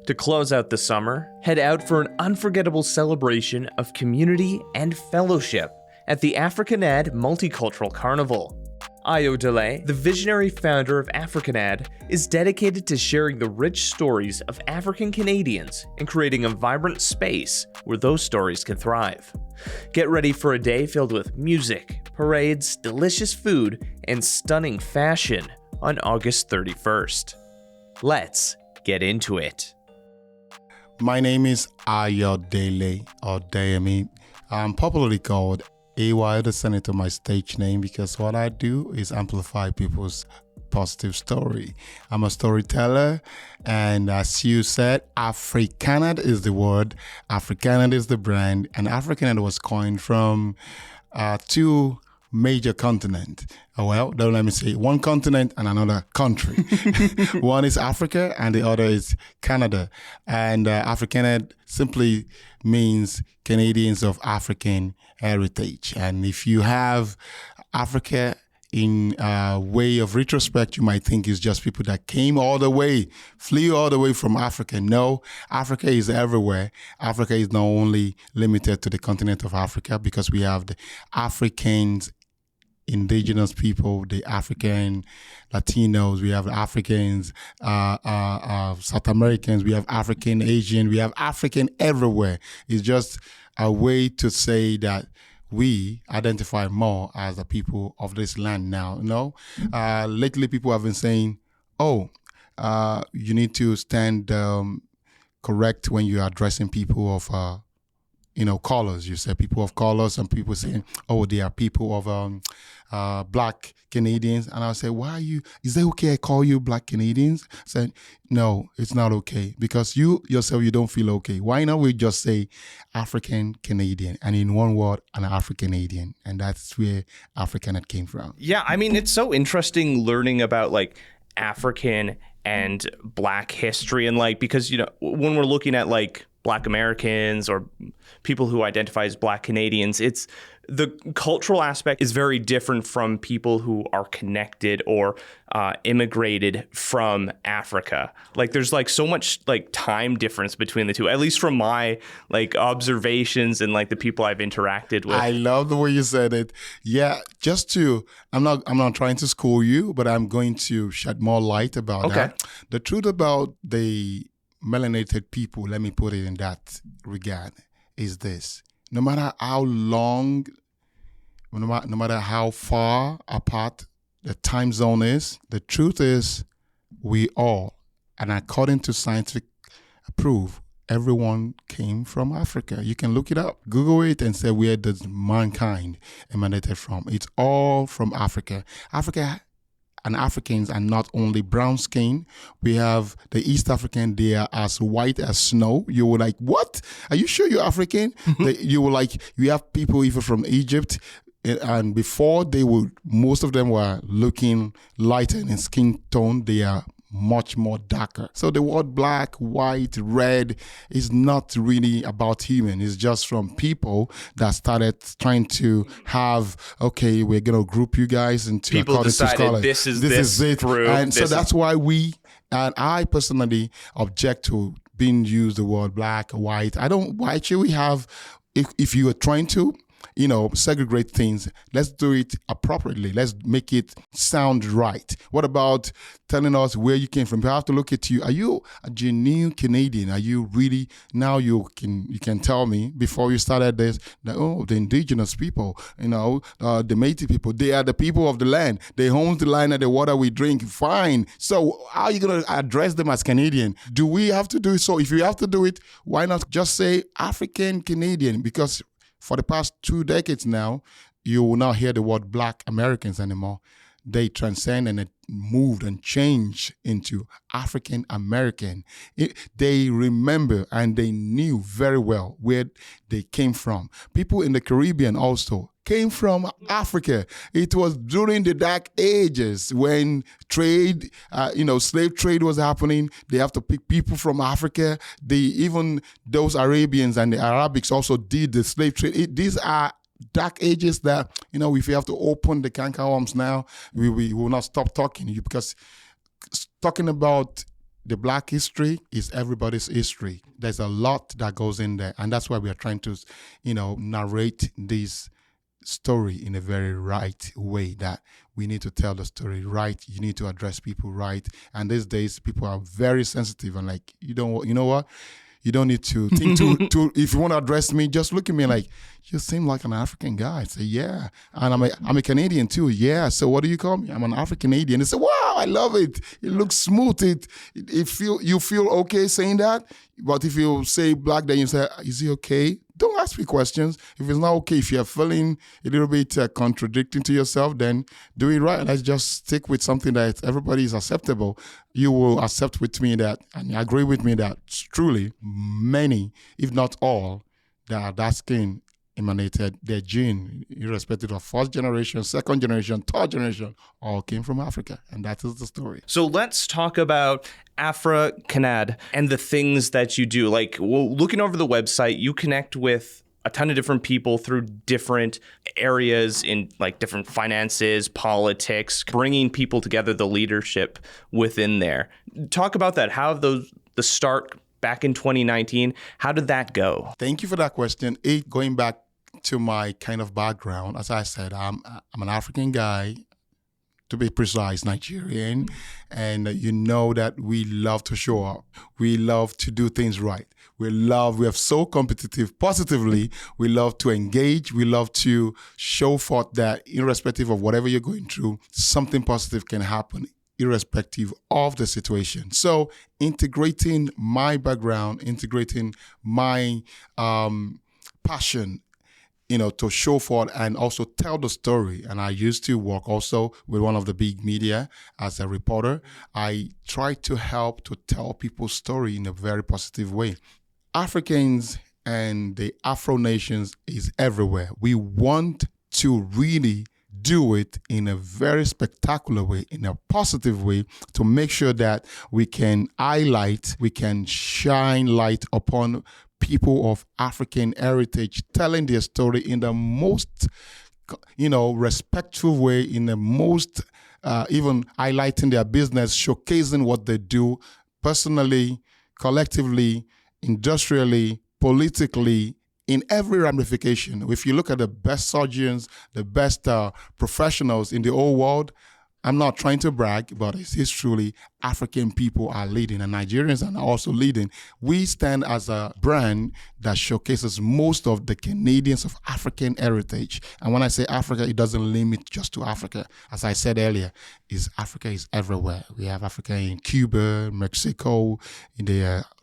To close out the summer, head out for an unforgettable celebration of community and fellowship at the Africanad Multicultural Carnival. Ayodele, the visionary founder of Africanad, is dedicated to sharing the rich stories of African Canadians and creating a vibrant space where those stories can thrive. Get ready for a day filled with music, parades, delicious food, and stunning fashion on August 31st. Let's get into it. My name is Ayodele, or Dayami. I'm popularly called AY, the senator, my stage name, because what I do is amplify people's positive story. I'm a storyteller, and as you said, Africanad is the word, Africanad is the brand, and Africanad was coined from two major continent. Well, don't let me say one continent and another country. One is Africa and the other is Canada. And Africanad simply means Canadians of African heritage. And if you have Africa in a way of retrospect, you might think it's just people that came all the way, flew all the way from Africa. No, Africa is everywhere. Africa is not only limited to the continent of Africa, because we have the Africans, indigenous people, the African Latinos, we have Africans, South Americans, we have African Asian, we have African everywhere. It's just a way to say that we identify more as the people of this land now. Lately people have been saying, you need to stand correct when you're addressing people of colors. You say people of colors, and people saying, they are people of Black Canadians. And I'll say, is it okay I call you Black Canadians? I said, no, it's not okay, because you yourself, you don't feel okay. Why not we just say African Canadian, and in one word, an Africanadian? And that's where Africanad came from. Yeah, I mean, it's so interesting learning about African and Black history, and because, when we're looking at Black Americans or people who identify as Black Canadians, it's the cultural aspect is very different from people who are connected or immigrated from Africa. There's so much time difference between the two, at least from my observations and the people I've interacted with. I love the way you said it. Yeah, I'm not trying to school you, but I'm going to shed more light about that. The truth about the melanated people, let me put it in that regard, is this: no matter how long, no matter how far apart the time zone is, the truth is we all, and according to scientific proof, everyone came from Africa. You can look it up, Google it, and say, where does mankind emanated from? It's all from Africa. Africa and Africans are not only brown skin. We have the East African, they are as white as snow. You were like, what? Are you sure you're African? You were like, you have people even from Egypt. And before most of them were looking lighter in skin tone. They are much more darker. So the word black, white, red is not really about human. It's just from people that started trying to have, we're going to group you guys into people decided this is it. Group, and so that's why and I personally object to being used the word black, white. Why should we have, if you are trying to segregate things, let's do it appropriately. Let's make it sound right. What about telling us where you came from? We have to look at you. Are you a genuine Canadian? Are you really, now you can tell me before you started this, that, the indigenous people, the Métis people, they are the people of the land. They own the land and the water we drink. Fine. So how are you going to address them as Canadian? Do we have to do it? So if you have to do it, why not just say African Canadian? Because for the past 2 decades now, you will not hear the word Black Americans anymore. They transcend and it moved and changed into African American. They remember and they knew very well where they came from. People in the Caribbean also came from Africa. It was during the Dark Ages when trade, slave trade was happening. They have to pick people from Africa. Even those Arabians and the Arabics also did the slave trade. These are dark ages that, if you have to open the canker worms now, we will not stop talking, because talking about the Black history is everybody's history. There's a lot that goes in there, and that's why we are trying to, narrate this story in a very right way, that we need to tell the story right. You need to address people right. And these days, people are very sensitive and like, you know what? You don't need to think to if you want to address me, just look at me like, you seem like an African guy. I say, yeah. And I'm a Canadian too. Yeah. So what do you call me? I'm an Africanadian. They say, wow, I love it. It looks smooth. You feel okay saying that. But if you say Black, then you say, is he okay? Don't ask me questions. If it's not okay, if you're feeling a little bit contradicting to yourself, then do it right. Let's just stick with something that everybody is acceptable. You will accept with me that, and agree with me that truly many, if not all, that are dark skin emanated, their gene, irrespective of first generation, second generation, third generation, all came from Africa. And that is the story. So let's talk about Africanad and the things that you do. Like, looking over the website, you connect with a ton of different people through different areas in like different finances, politics, bringing people together, the leadership within there. Talk about that. How the start back in 2019, how did that go? Thank you for that question. Going back to my kind of background, as I said, I'm an African guy, to be precise, Nigerian, and you know that we love to show up. We love to do things right. We are so competitive positively. We love to engage. We love to show forth that irrespective of whatever you're going through, something positive can happen irrespective of the situation. So integrating my background, integrating my passion, to show forth and also tell the story. And I used to work also with one of the big media as a reporter. I try to help to tell people's story in a very positive way. Africans and the Afro nations is everywhere. We want to really do it in a very spectacular way, in a positive way, to make sure that we can highlight, we can shine light upon people of African heritage, telling their story in the most, respectful way, in the most, even highlighting their business, showcasing what they do personally, collectively, industrially, politically, in every ramification. If you look at the best surgeons, the best professionals in the whole world, I'm not trying to brag, but it's truly African people are leading and Nigerians are also leading. We stand as a brand that showcases most of the Canadians of African heritage. And when I say Africa, it doesn't limit just to Africa. As I said earlier, Africa is everywhere. We have Africa in Cuba, Mexico,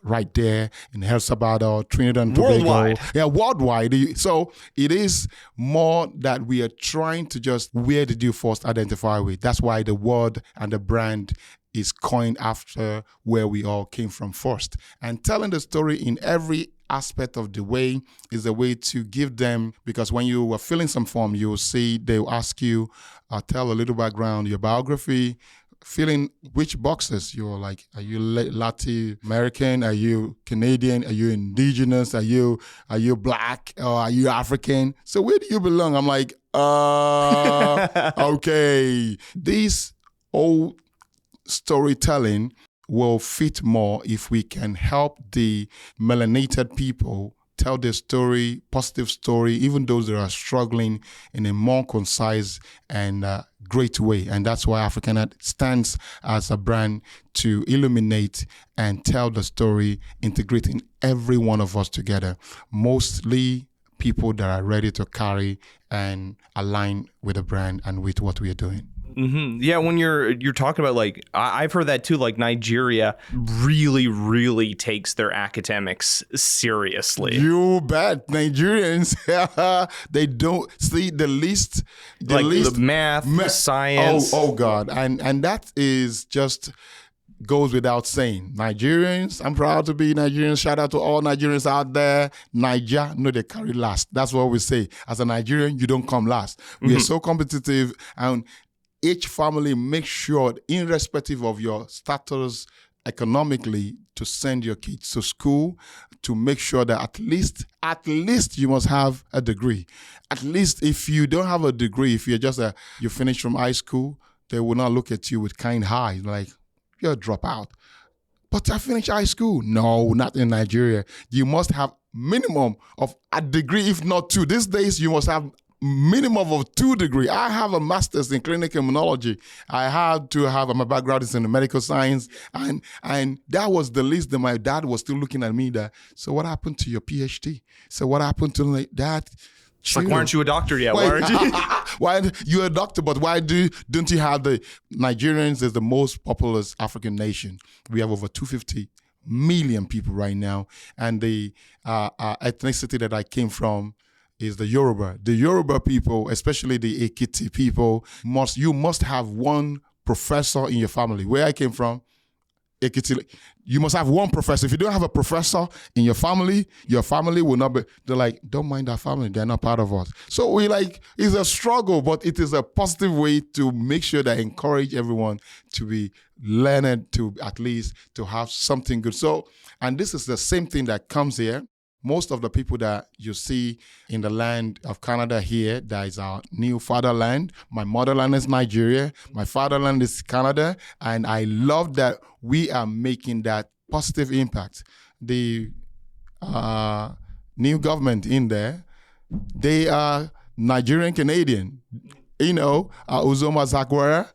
right there in El Salvador, Trinidad and Tobago. Worldwide. Yeah, worldwide. So it is more that we are trying to just, where did you first identify with? That's why the word and the brand is coined after where we all came from first. And telling the story in every aspect of the way is a way to give them, because when you are filling some form, you will see they'll ask you, tell a little background, your biography, filling which boxes you're like. Are you Latin American? Are you Canadian? Are you indigenous? Are you Black? Or are you African? So where do you belong? I'm like, okay. These old storytelling will fit more if we can help the melanated people tell their story, positive story, even those that are struggling, in a more concise and great way. And that's why Africanad stands as a brand to illuminate and tell the story, integrating every one of us together. Mostly people that are ready to carry and align with the brand and with what we are doing. Mm-hmm. Yeah, when you're talking about, like, I've heard that too, like Nigeria really, really takes their academics seriously. You bet. Nigerians, they don't see the least, the math, science. Oh God. And that is just goes without saying. Nigerians, I'm proud to be Nigerian. Shout out to all Nigerians out there. Niger, no, they carry last. That's what we say. As a Nigerian, you don't come last. We are so competitive, and each family makes sure, irrespective of your status economically, to send your kids to school, to make sure that at least you must have a degree. At least if you don't have a degree, if you're just you finished from high school, they will not look at you with kind eye, like, you're a dropout. but I finished high school. No, not in Nigeria. You must have minimum of a degree, if not two. These days, you must have minimum of 2 degrees. I have a master's in clinical immunology. I had to have my background is in the medical science, and that was the least that my dad was still looking at me. That, so what happened to your PhD? So what happened to that? It's like, why aren't you a doctor yet? Why aren't you? Why you're a doctor, but why don't you have the Nigerians is the most populous African nation? We have over 250 million people right now, and the ethnicity that I came from is the Yoruba. The Yoruba people, especially the Ekiti people, you must have one professor in your family. Where I came from, Ekiti, you must have one professor. If you don't have a professor in your family will not be, they're like, don't mind our family, they're not part of us. So it's a struggle, but it is a positive way to make sure that encourage everyone to be learned, to at least to have something good. So, and this is the same thing that comes here. Most of the people that you see in the land of Canada here, that is our new fatherland. My motherland is Nigeria. My fatherland is Canada. And I love that we are making that positive impact. The new government in there, they are Nigerian Canadian. Uzoma Zakwara,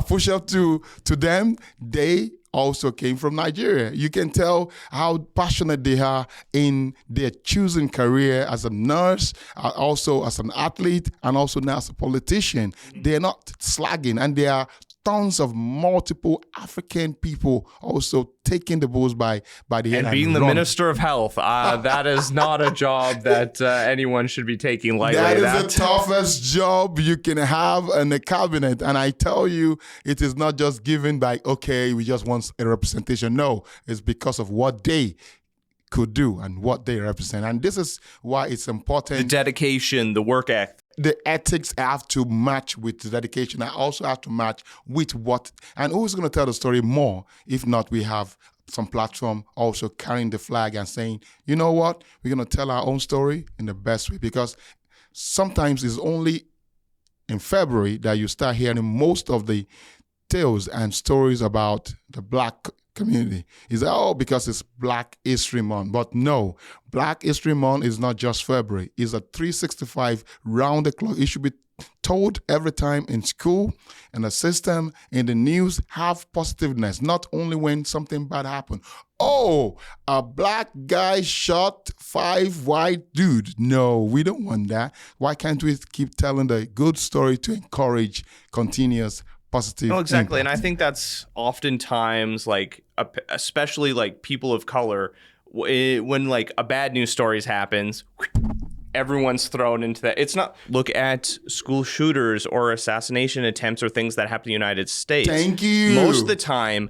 push up to them. They also came from Nigeria. You can tell how passionate they are in their choosing career as a nurse, also as an athlete, and also now as a politician. They're not slagging, and there are tons of multiple African people also taking the bulls by the hand. And being the Minister of Health, that is not a job that anyone should be taking lightly. That is the toughest job you can have in the cabinet. And I tell you, it is not just given by, okay, we just want a representation. No, it's because of what they could do and what they represent. And this is why it's important. The dedication, the work ethic. The ethics have to match with the dedication. I also have to match with what, and who's going to tell the story more? If not, we have some platform also carrying the flag and saying, you know what, we're going to tell our own story in the best way. Because sometimes it's only in February that you start hearing most of the tales and stories about the Black community. Is because it's Black History Month. But no, Black History Month is not just February. It's a 365 round the clock. It should be told every time in school, in the system, in the news. Have positiveness, not only when something bad happened. Oh, a black guy shot 5 white dudes. No, we don't want that. Why can't we keep telling the good story to encourage continuous positive exactly. impact? And I think that's oftentimes especially people of color, when a bad news story happens, everyone's thrown into that. It's not, look at school shooters or assassination attempts or things that happen in the United States. Thank you. Most of the time,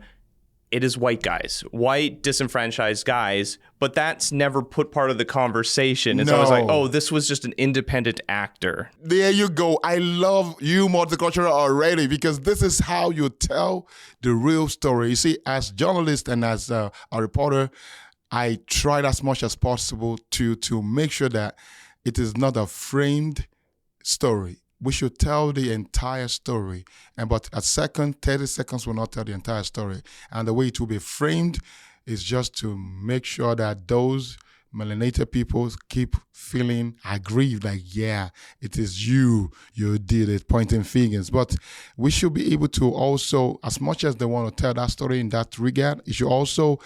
it is white guys, white disenfranchised guys, but that's never put part of the conversation. It's always like, oh, this was just an independent actor. There you go. I love you, multicultural, already, because this is how you tell the real story. You see, as journalist and as a reporter, I tried as much as possible to make sure that it is not a framed story. We should tell the entire story. But a second, 30 seconds will not tell the entire story. And the way it will be framed is just to make sure that those melanated people keep feeling aggrieved, like, yeah, it is you did it, pointing fingers. But we should be able to also, as much as they want to tell that story in that regard, it should also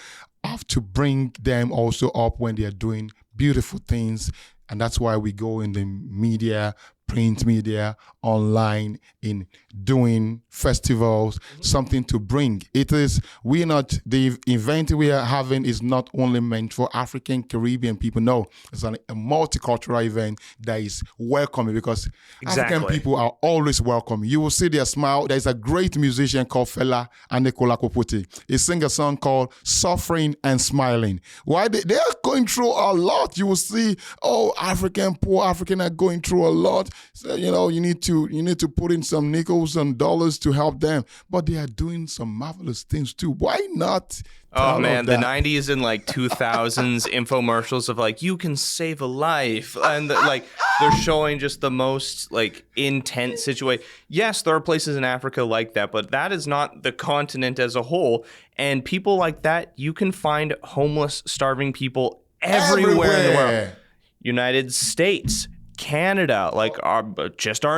have to bring them also up when they are doing beautiful things. And that's why we go in the media, print media, online, in doing festivals, something to bring. The event we are having is not only meant for African, Caribbean people. No, it's a multicultural event that is welcoming, because African people are always welcome. You will see their smile. There's a great musician called Fela Adekunle Adepoju. He sings a song called Suffering and Smiling. Why? They are going through a lot. You will see, poor African are going through a lot. So, you need to put in some nickels and dollars to help them. But they are doing some marvelous things too. Why not Oh man, the 90s and like 2000s infomercials of like, you can save a life, and like they're showing just the most like intense situation. Yes, there are places in Africa like that, but that is not the continent as a whole. And people like that, you can find homeless, starving people everywhere in the world. United States, Canada, like our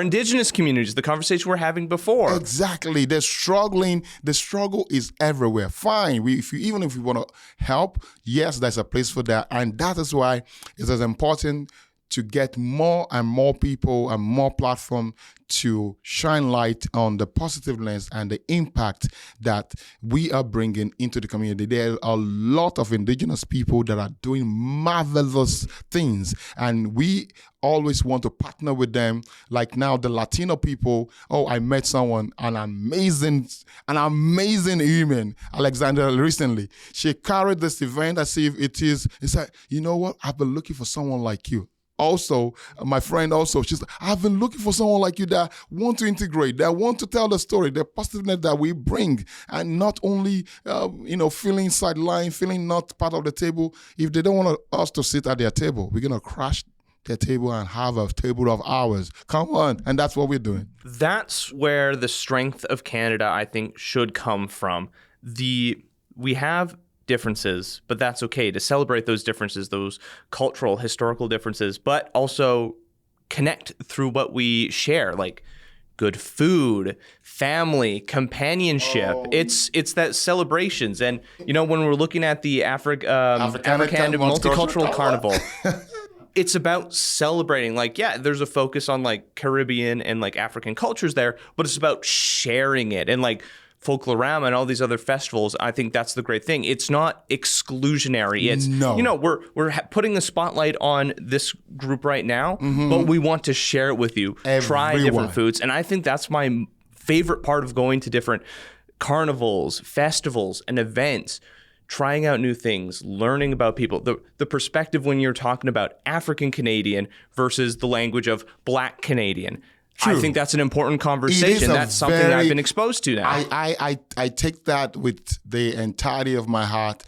indigenous communities, the conversation we're having before. Exactly. They're struggling. The struggle is everywhere. Fine. Even if we want to help, yes, there's a place for that. And that is why it's as important to get more and more people and more platform to shine light on the positiveness and the impact that we are bringing into the community. There are a lot of indigenous people that are doing marvelous things, and we always want to partner with them. Like now, the Latino people. Oh, I met someone, an amazing woman, Alexandra, recently. She carried this event as if it's like, you know what? I've been looking for someone like you. Also, my friend she's like, I've been looking for someone like you that want to integrate, that want to tell the story, the positiveness that we bring, and not only, feeling sidelined, feeling not part of the table. If they don't want us to sit at their table, we're going to crash their table and have a table of ours. Come on. And that's what we're doing. That's where the strength of Canada, I think, should come from. We have differences, but that's okay to celebrate those differences, those cultural, historical differences, but also connect through what we share, like good food, family, companionship. It's that celebrations. And, when we're looking at the Africanad Multicultural Carnival, it's about celebrating. Like, yeah, there's a focus on like Caribbean and like African cultures there, but it's about sharing it. And like Folklorama and all these other festivals, I think that's the great thing. It's not exclusionary. It's, we're putting the spotlight on this group right now, but we want to share it with you. Try different foods. And I think that's my favorite part of going to different carnivals, festivals, and events. Trying out new things, learning about people, the perspective when you're talking about African Canadian versus the language of Black Canadian. True. I think that's an important conversation. That's something that I've been exposed to now. I take that with the entirety of my heart.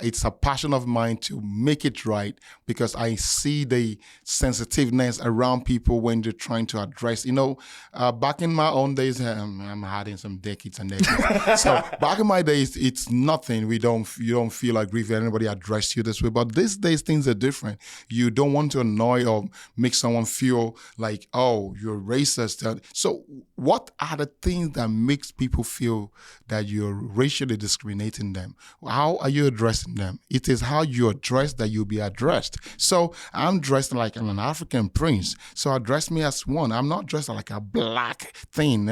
It's a passion of mine to make it right, because I see the sensitiveness around people when they're trying to address, back in my own days, I'm hiding some decades and decades. So back in my days, it's nothing. You don't feel aggrieved if anybody address you this way. But these days, things are different. You don't want to annoy or make someone feel like, oh, you're racist. So what are the things that makes people feel that you're racially discriminating them? How are you addressing them? It is how you address that you'll be addressed. So I'm dressed like an African prince. So address me as one. I'm not dressed like a black thing,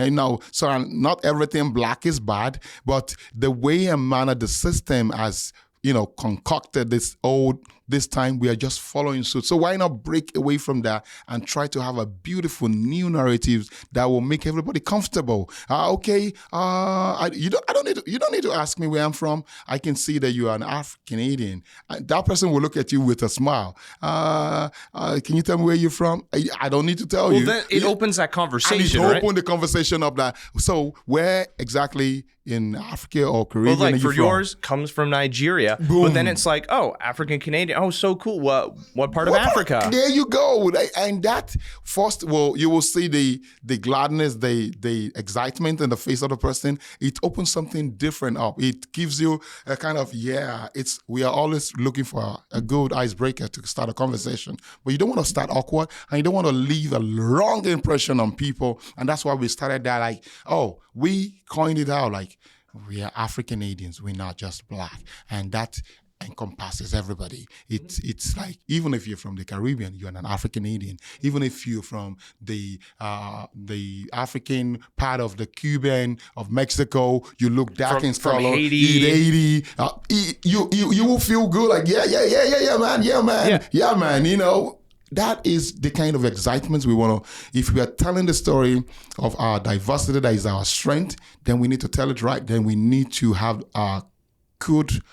So not everything black is bad, but the way and manner the system has, concocted this time, we are just following suit. So why not break away from that and try to have a beautiful new narrative that will make everybody comfortable? You don't need to ask me where I'm from. I can see that you are an African-Canadian. That person will look at you with a smile. Can you tell me where you're from? I don't need to tell you. Then it opens that conversation, right? Open the conversation up. That. So where exactly in Africa or Caribbean are you from? Yours comes from Nigeria. Boom. But then it's like, oh, African-Canadian. Oh, so cool. What part of Africa? There you go. And that first, you will see the gladness, the excitement in the face of the person. It opens something different up. It gives you a kind of, we are always looking for a good icebreaker to start a conversation. But you don't want to start awkward, and you don't want to leave a wrong impression on people. And that's why we started that, like, we coined it out, like, we are Africanadians. We're not just Black. And that encompasses everybody. It's like, even if you're from the Caribbean, you're an Africanadian. Even if you're from the African part of the Cuban, of Mexico, you look dark and from eat Haiti. You will feel good, like, yeah, man. That is the kind of excitement we want to. If we are telling the story of our diversity, that is our strength, then we need to tell it right. Then we need to have a good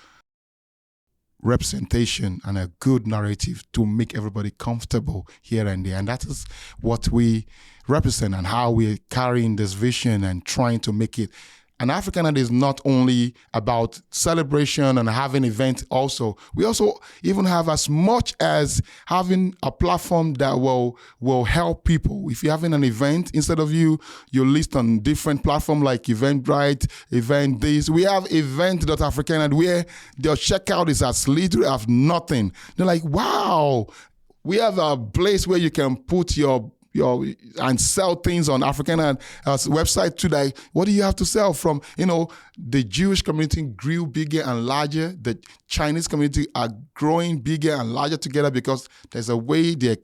representation and a good narrative to make everybody comfortable here and there. And that is what we represent and how we're carrying this vision and trying to make it And Africanad is not only about celebration and having events also. We also even have as much as having a platform that will help people. If you're having an event, instead of you list on different platforms like Eventbrite, Event this. We have event.africanad where their checkout is as little as nothing. They're like, wow, we have a place where you can put your and sell things on Africanad website too. Like, what do you have to sell? From the Jewish community grew bigger and larger. The Chinese community are growing bigger and larger together because there's a way their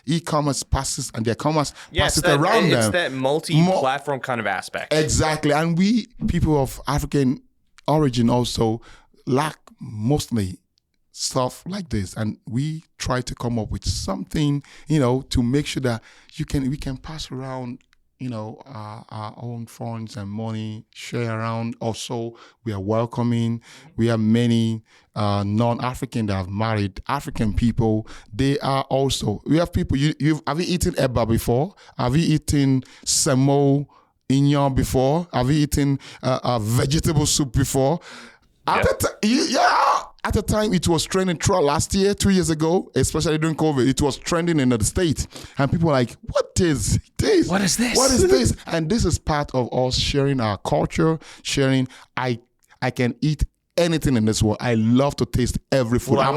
e-commerce passes and their commerce passes around them. It's that multi-platform kind of aspect. Exactly, and we people of African origin also lack mostly stuff like this, and we try to come up with something, to make sure that we can pass around, our own funds and money, share around. Also, we are welcoming. We have many non-African that have married African people. They are also. We have people. Have you eaten eba before? Have you eaten semo inyo before? Have you eaten a vegetable soup before? At the time, it was trending throughout last year, 2 years ago, especially during COVID. It was trending in the States. And people were like, what is this? What is this? What is this? And this is part of us sharing our culture, sharing, I can eat anything in this world. I love to taste every food. Well,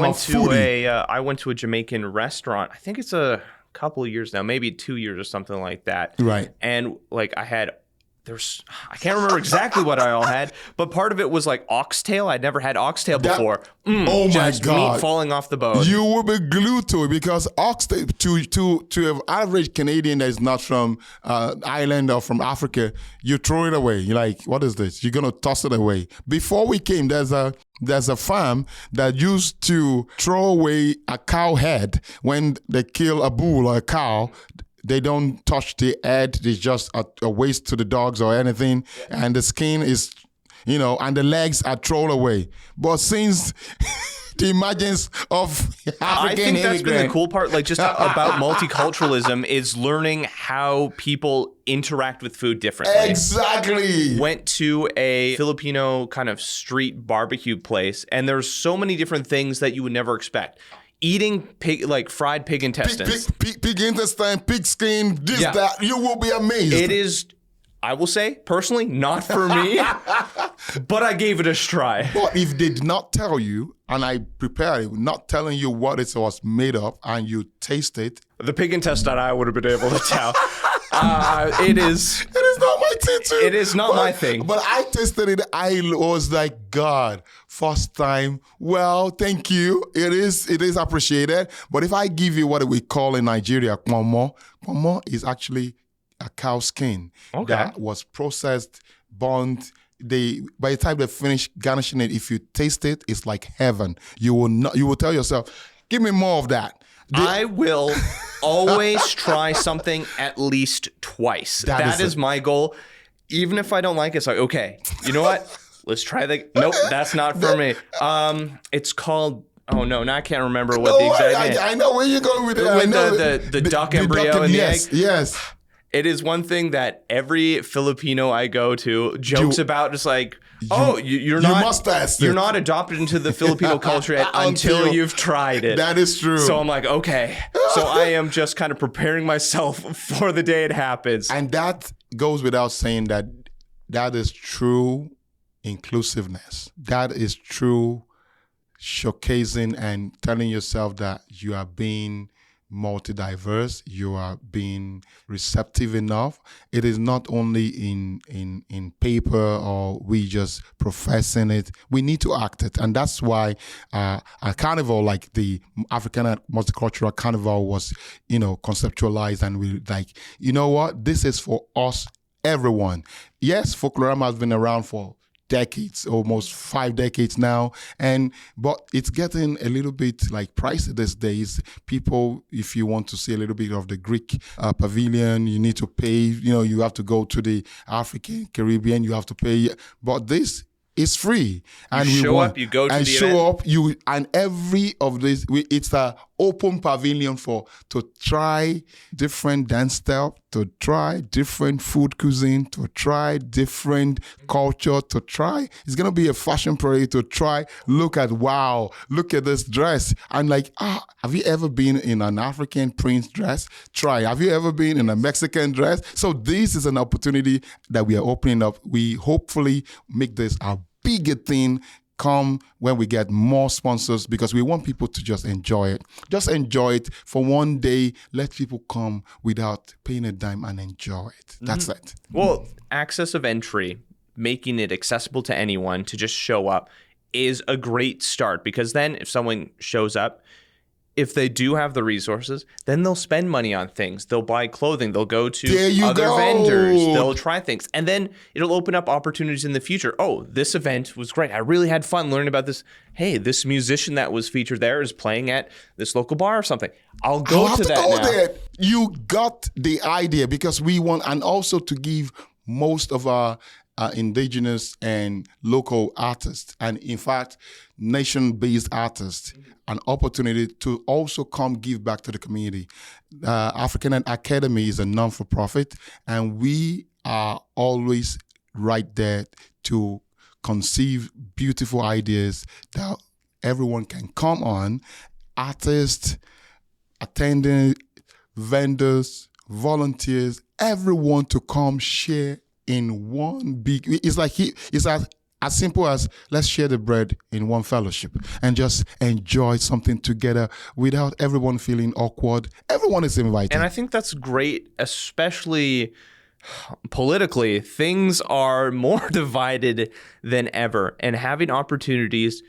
I went to a Jamaican restaurant. I think it's a couple of years now, maybe 2 years or something like that. Right. And I can't remember exactly what I all had, but part of it was like oxtail. I'd never had oxtail before. Oh my God. Meat falling off the bone. You will be glued to it because oxtail, to an average Canadian that is not from Ireland or from Africa, you throw it away. You're like, what is this? You're going to toss it away. Before we came, there's a farm that used to throw away a cow head when they kill a bull or a cow. They don't touch the head. It's just a waste to the dogs or anything. And the skin is, and the legs are thrown away. But since the emergence of African I think that's been the cool part, like just about multiculturalism is learning how people interact with food differently. Exactly. Went to a Filipino kind of street barbecue place, and there's so many different things that you would never expect. Eating fried pig intestines. Pig intestine, pig skin, that. You will be amazed. It is, I will say, personally, not for me, but I gave it a try. But if they did not tell you, and I prepared it, not telling you what it was made of, and you taste it. The pig intestine, I would have been able to tell. It is not my thing too. It is not my thing. But I tasted it. I was like, God, first time. Well, thank you. It is appreciated. But if I give you what we call in Nigeria, kpomo is actually a cow skin that was processed, burnt. By the time they finish garnishing it, if you taste it, it's like heaven. You will tell yourself, give me more of that. I will always try something at least twice. That is my goal. Even if I don't like it, it's like, okay, you know what? Let's try that. Nope, that's not for me. It's called, oh no, now I can't remember what the exact name. I know where you're going with it. With the duck embryo and the egg. Yes. It is one thing that every Filipino I go to jokes about. It's like, you're not adopted into the Filipino culture yet until you've tried it. That is true. So I'm like, okay. So I am just kind of preparing myself for the day it happens. And that goes without saying that is true inclusiveness. That is true showcasing and telling yourself that you are being multi-diverse, you are being receptive enough. It is not only in paper or we just professing it. We need to act it. And that's why a carnival like the Africanad Multicultural Carnival was, conceptualized, and we like, you know what? This is for us, everyone. Yes, Folklorama has been around for decades, almost 5 decades now, but it's getting a little bit like pricey these days. People, if you want to see a little bit of the Greek pavilion, you need to pay. You have to go to the African Caribbean, you have to pay. But this is free, and you show up, you go to the event. And every of this, it's an open pavilion to try different dance style, to try different food cuisine, to try different culture, to try. It's going to be a fashion parade to try. Look at this dress. I'm like, have you ever been in an African prince dress? Try. Have you ever been in a Mexican dress? So this is an opportunity that we are opening up. We hopefully make this a bigger thing come when we get more sponsors, because we want people to just enjoy it. Just enjoy it for one day. Let people come without paying a dime and enjoy it. That's it. Well, access of entry, making it accessible to anyone to just show up is a great start, because then if someone shows up, if they do have the resources, then they'll spend money on things. They'll buy clothing. They'll go to other vendors. They'll try things. And then it'll open up opportunities in the future. Oh, this event was great. I really had fun learning about this. Hey, this musician that was featured there is playing at this local bar or something. I'll go to that now. There. You got the idea, because we want, and also to give most of our indigenous and local artists, and in fact, nation-based artists, an opportunity to also come give back to the community. Africanad Academy is a non-for-profit, and we are always right there to conceive beautiful ideas that everyone can come on. Artists, attending, vendors, volunteers, everyone to come share in one big. It's like it's as simple as let's share the bread in one fellowship and just enjoy something together without everyone feeling awkward. Everyone is invited. And I think that's great, especially politically. Things are more divided than ever, and having opportunities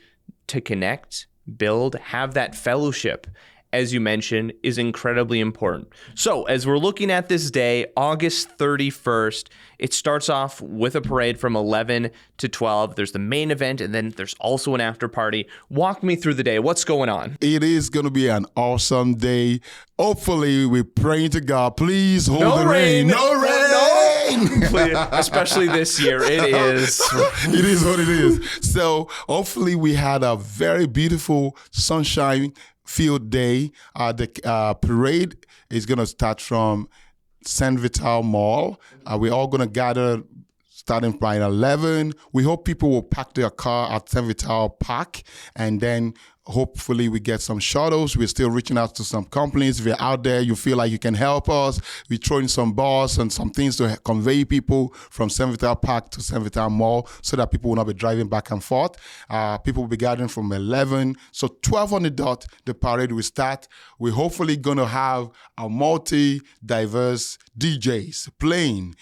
to connect, build, have that fellowship, as you mentioned, is incredibly important. So as we're looking at this day, August 31st, it starts off with a parade from 11 to 12. There's the main event, and then there's also an after party. Walk me through the day. What's going on? It is going to be an awesome day. Hopefully, we're praying to God, please hold the rain. No rain! Please, especially this year. It is. It is what it is. So hopefully we had a very beautiful sunshine field day. The parade is going to start from Saint Vital Mall. We're all going to gather starting by 11. We hope people will park their car at Saint Vital Park, and then hopefully we get some shuttles. We're still reaching out to some companies. If you're out there, you feel like you can help us, we throw in some bars and some things to convey people from Saint Vital Park to Saint Vital Mall so that people will not be driving back and forth. People will be gathering from 11. So 12 on the dot, the parade will start. We're hopefully going to have a multi-diverse DJs playing,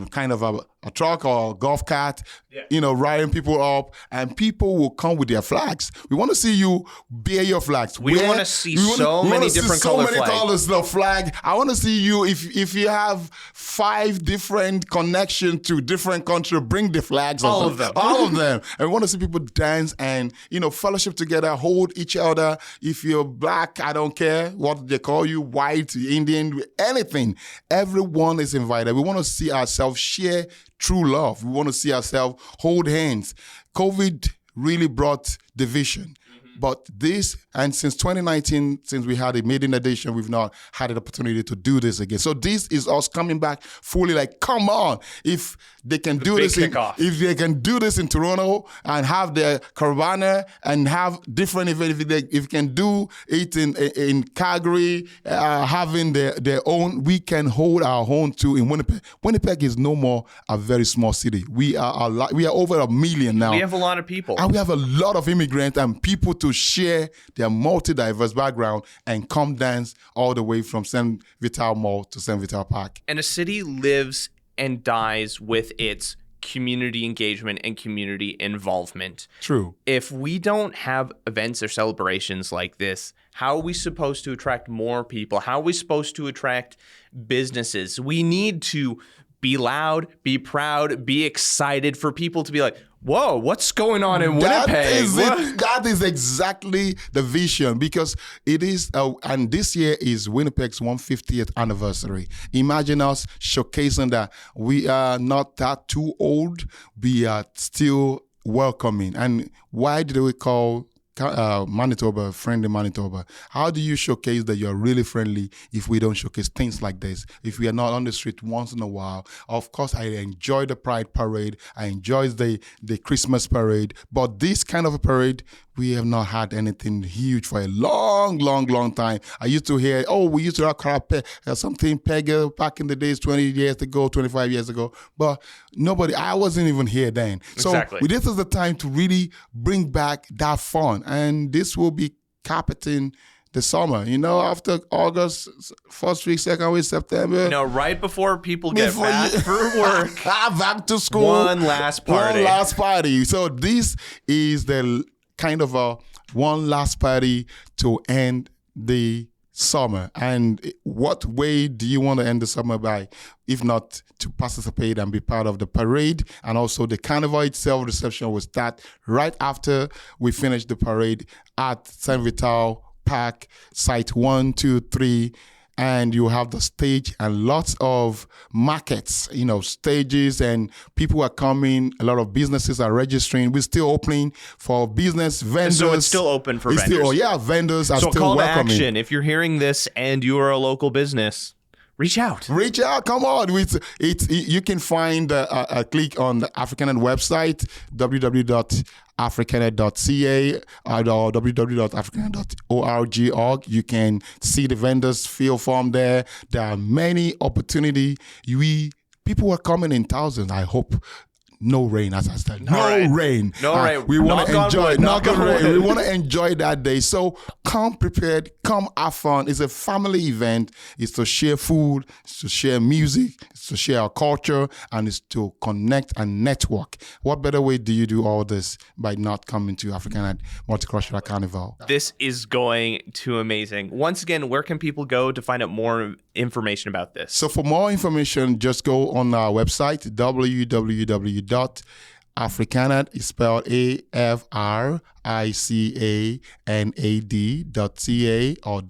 kind of a truck or a golf cart, riding people up, and people will come with their flags. We want to see you bear your flags. We want to see so many different colors of flag. I want to see you, if you have 5 different connections to different countries, bring the flags. All of them. And we want to see people dance and, fellowship together, hold each other. If you're black, I don't care what they call you, white, Indian, anything. Everyone is invited. We want to see ourselves share true love. We want to see ourselves hold hands. COVID really brought division. But this, and since 2019, since we had a maiden edition, we've not had an opportunity to do this again. So this is us coming back fully like, come on, if they can do this, if they can do this in Toronto and have their caravana and have different events, if you can do it in Calgary, having their own, we can hold our own too in Winnipeg. Winnipeg is no more a very small city. We are over 1 million now. We have a lot of people. And we have a lot of immigrants and people to share their multi-diverse background and come dance all the way from Saint Vital Mall to Saint Vital Park. And a city lives and dies with its community engagement and community involvement. True. If we don't have events or celebrations like this, how are we supposed to attract more people? How are we supposed to attract businesses? We need to be loud, be proud, be excited for people to be like, whoa, what's going on in Winnipeg? That is exactly the vision, because it is, and this year is Winnipeg's 150th anniversary. Imagine us showcasing that we are not that too old, we are still welcoming. And why do we call Manitoba, friend in Manitoba. How do you showcase that you're really friendly if we don't showcase things like this? If we are not on the street once in a while? Of course, I enjoy the Pride Parade. I enjoy the Christmas parade. But this kind of a parade, we have not had anything huge for a long time. I used to hear, we used to have something Pega back in the days, 20 years ago, 25 years ago. But I wasn't even here then. So Exactly. This is the time to really bring back that fun. And this will be capping the summer, after August, first week, second week, September. Right before people get back for work. Back to school. One last party. So this is the kind of a one last party to end the summer. And what way do you want to end the summer by, if not to participate and be part of the parade? And also the carnival itself, reception will start right after we finish the parade at Saint Vital Park, site 1, 2, 3. And you have the stage and lots of markets, stages, and people are coming. A lot of businesses are registering. We're still opening for business vendors. So it's still open for vendors. Vendors are so still call welcoming. to action. If you're hearing this and you are a local business, reach out. Come on. You can find a click on the Africanad website, www.africanad.ca or www.africanad.org. You can see the vendors field form there. There are many opportunities. People are coming in thousands. I hope. No rain, as I said. No rain. We want to enjoy. We want to enjoy that day. So come prepared. Come have fun. It's a family event. It's to share food. It's to share music. It's to share our culture, and it's to connect and network. What better way do you do all this by not coming to Africanad Multicultural Carnival? This is going to amazing. Once again, where can people go to find out more information about this? So for more information, just go on our website, www.africanad, is spelled AFRICANAD.ca or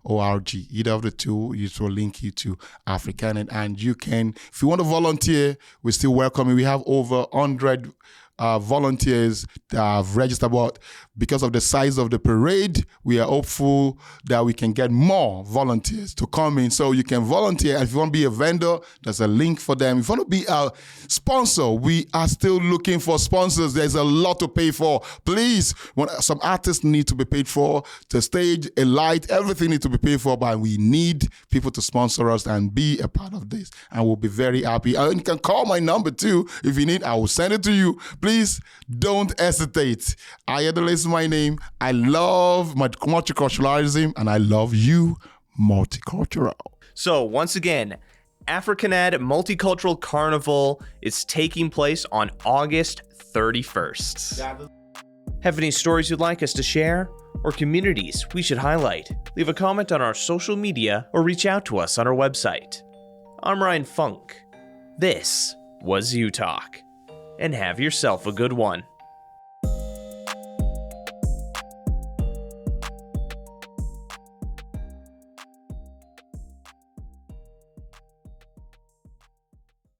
.org. Either of the two, it will link you to Africanad. And you can, if you want to volunteer, we still welcome you. We have over 100 volunteers that have registered, but because of the size of the parade, we are hopeful that we can get more volunteers to come in. So you can volunteer. If you want to be a vendor, there's a link for them. If you want to be a sponsor, we are still looking for sponsors. There's a lot to pay for. Please, some artists need to be paid for. The stage, a light, everything needs to be paid for, but we need people to sponsor us and be a part of this. And we'll be very happy. And you can call my number too. If you need, I will send it to you. Please don't hesitate. Ayodele is my name. I love my multiculturalism, and I love you, multicultural. So once again, Africanad Multicultural Carnival is taking place on August 31st. Have any stories you'd like us to share? Or communities we should highlight? Leave a comment on our social media or reach out to us on our website. I'm Ryan Funk. This was You Talk. And have yourself a good one.